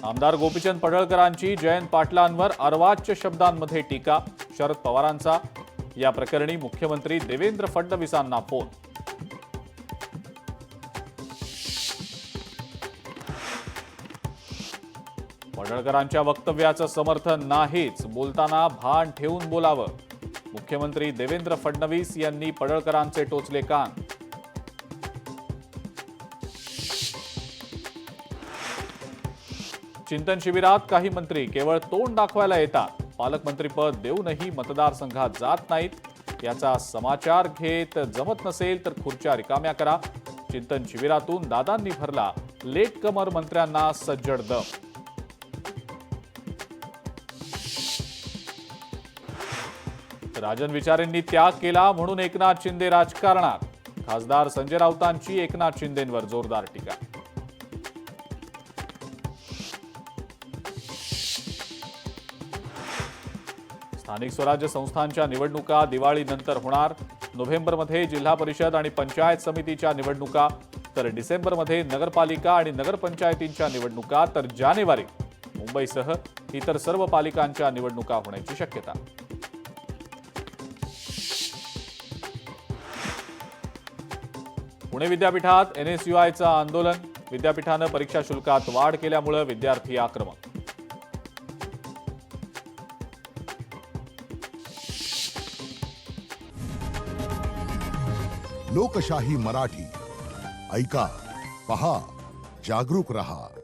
आमदार गोपीचंद पडळकरांची जयंत पाटलांवर अर्वाच्य शब्दांमध्ये टीका. शरद पवारांचा या प्रकरणी मुख्यमंत्री देवेंद्र फडणवीसांना फोन. पडळकरांच्या वक्तव्याचं समर्थन नाहीच, बोलताना भान ठेवून बोलावं. मुख्यमंत्री देवेंद्र फडणवीस यांनी पडळकरांचे टोचले कान. चिंतन शिबिरात काही मंत्री केवळ तोंड दाखवायला येतात. पालकमंत्रीपद देऊनही मतदारसंघात जात नाहीत. याचा समाचार घेत जमत नसेल तर खुर्च्या रिकाम्या करा. चिंतन शिबिरातून दादांनी भरला लेटकमर मंत्र्यांना सज्जड दम. राजन विचारेंनी त्याग केला म्हणून एकनाथ शिंदे राजकारणात. खासदार संजय राऊतांची एकनाथ शिंदेंवर जोरदार टीका. स्थानिक स्वराज्य संस्थांच्या निवडणुका दिवाळीनंतर होणार. नोव्हेंबरमध्ये जिल्हा परिषद आणि पंचायत समितीच्या निवडणुका, तर डिसेंबरमध्ये नगरपालिका आणि नगरपंचायतींच्या निवडणुका, तर जानेवारीत मुंबईसह इतर सर्व पालिकांच्या निवडणुका होण्याची शक्यता. पुणे विद्यापीठात NSUIचं आंदोलन. विद्यापीठानं परीक्षा शुल्कात वाढ केल्यामुळे विद्यार्थी आक्रमक. लोकशाही मराठी ऐका, पहा, जागरूक रहा.